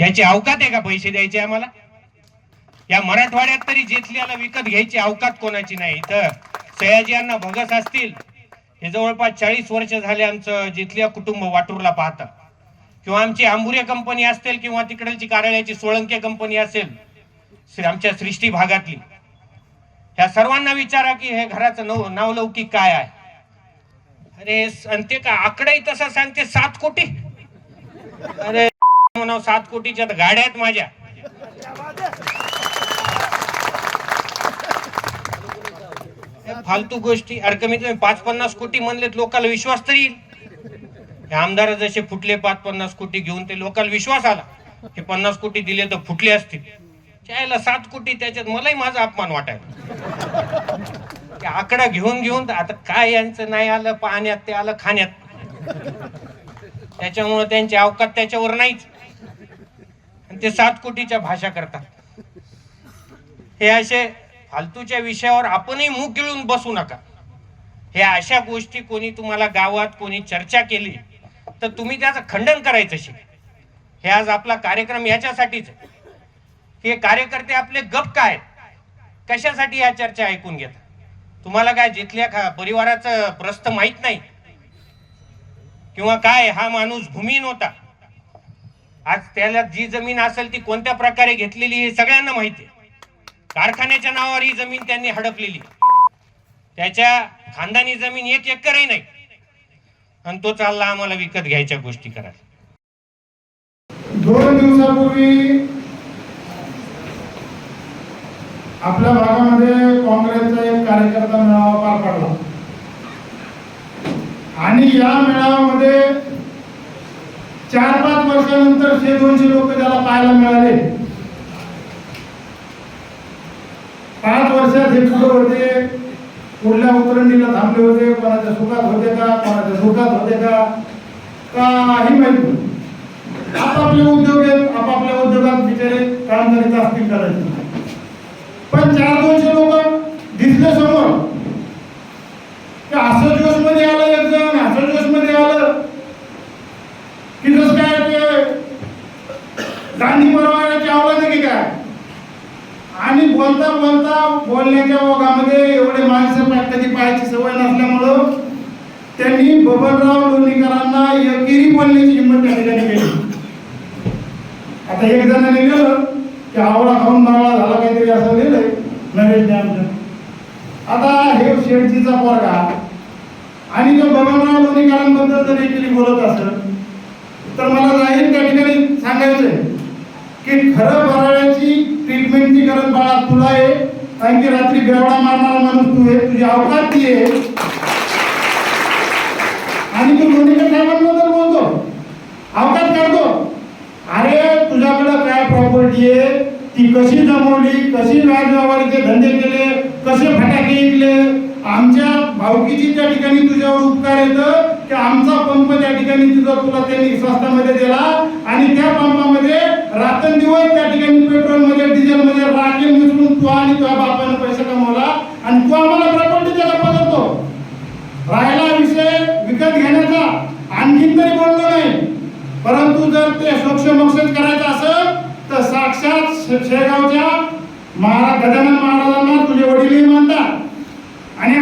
याची अवकात आहे का पैसे द्यायचे आम्हाला? या मराठवाड्यात तरी जेथल्याला विकत घ्यायची अवकात कोणाची नाही. तर सयाजी यांना भगस असतील, हे जवळपास 40 वर्ष झाले आमचं जेथल्या कुटुंब वाटूरला पाहता, किंवा आमची आंबुरे कंपनी असतील, किंवा तिकडची कार्यालयाची सोळंके कंपनी असेल आमच्या सृष्टी भागातली, ह्या सर्वांना विचारा की हे घराचं नावलौकिक काय आहे. अरे सांगते का आकडाही तसा सांगते 7 कोटी. अरे म्हणा 7 कोटीच्या गाड्या आहेत माझ्या. फालतू गोष्टी. अरे कमीत कमी 5-50 कोटी म्हणलेत, लोकांना विश्वास तरी येईल. आमदार जसे फुटले 5-50 कोटी घेऊन, ते लोकांना विश्वास आला की 50 कोटी दिले तर फुटले असतील. त्याला 7 कोटी, त्याच्यात मलाही माझा अपमान वाटायला. आकडा घेऊन घेऊन आता काय यांचं नाही आलं पाण्यात, ते आलं खाण्यात. त्याच्यामुळे त्यांची अवकात त्याच्यावर नाहीच, आणि ते 7 कोटीच्या भाषा करतात. हे असे फालतूच्या विषयावर आपणही मुख गिळून बसू नका. हे अशा गोष्टी कोणी तुम्हाला गावात कोणी चर्चा केली तर तुम्ही त्याचं खंडन करायचं शिक. हे आज आपला कार्यक्रम याच्यासाठीच आहे. हे कार्यकर्ते आपले गप काय, कशासाठी या चर्चा ऐकून घेतात? तुम्हाला काय जिथल्या परिवाराचं प्रस्थ माहित नाही, किंवा काय हा माणूस भूमिहीन होता, आज त्याला जी जमीन असेल ती कोणत्या प्रकारे घेतलेली हे सगळ्यांना माहिती आहे. कारखान्याच्या नावावर ही जमीन त्यांनी हडपलेली, त्याच्या खानदानी जमीन 1 एकरही नाही, आणि तो चालला आम्हाला विकत घ्यायच्या गोष्टी करायला. 2 दिवसापूर्वी आपल्या भागामध्ये काँग्रेसचा एक कार्यकर्ता मेळावा पार पडला, आणि या मेळाव्यामध्ये 4-5 वर्षानंतर 100-200 लोक त्याला पाहायला मिळाले. 5 वर्षात हे पुढे होते, पुढल्या उतरणीला थांबले होते, कोणाच्या सुखात होते का, कोणाच्या दुःखात होते का, काही माहित नाही. आपापले उद्योग आहेत, आपापल्या उद्योगात बिचारे काम करीत असतील करायचे. पण 400-200 लोक दिसले समोर, असं जोश मध्ये आलं एक जण, असं जोश मध्ये आलं की जसं काय ते गांधी परवान्याची आवडत की काय. आणि बोलता बोलता बोलण्याच्या ओघामध्ये एवढे माणसं कधी पाहायची सवय नसल्यामुळं त्यांनी बबनराव लोणीकरांना एकेरी बोलण्याची हिंमत त्या ठिकाणी केली. आता एक जणांनी लिहिलं की आवळा खाऊन मावळा झाला, काहीतरी असं लिहिलंय नरेश आमच्या. आता हे शेठजीचा पोरगा, आणि तो बबनराव लोणीकरांबद्दल जर एकेरी बोलत असेल तर मला जाहीर त्या ठिकाणी सांगायचंय की खरं भराळ्याची ट्रीटमेंटची गरज बाळा तुला आहे, कारण की रात्री बेवडा मारणारा माणूस तू आहे, तुझी अवकात ती आहे. आणि तू लोणीकर साहेबांबद्दल बोलतो, अवकात काढतो. अरे तुझ्याकडं काय प्रॉपर्टी आहे, ती कशी जमवली, कशी व्याजव्यवहाराचे धंदे केले, कसे फटाके विकले, आमच्या भावकीची त्या ठिकाणी तुझ्यावर उपकार येतं की आमचा पंप त्या ठिकाणी तुला त्यांनी स्वस्तामध्ये दिला, आणि त्या पंपामध्ये रात्रंदिवस त्या ठिकाणी पेट्रोलमध्ये डिझेलमध्ये राखेल मिसळून तू आणि तुझ्या बापाने पैसा कमवला, आणि तू आम्हाला प्रॉपर्टी द्यायला पडतो. राहिला विषय विकत घेण्याचा, आणखीन तरी बोललो नाही, परंतु जर ते सोक्षमोक्षच करायचं असेल तर साक्षात शेगावच्या गजानन महाराजांना तुझे वडीलही मानतात, आणि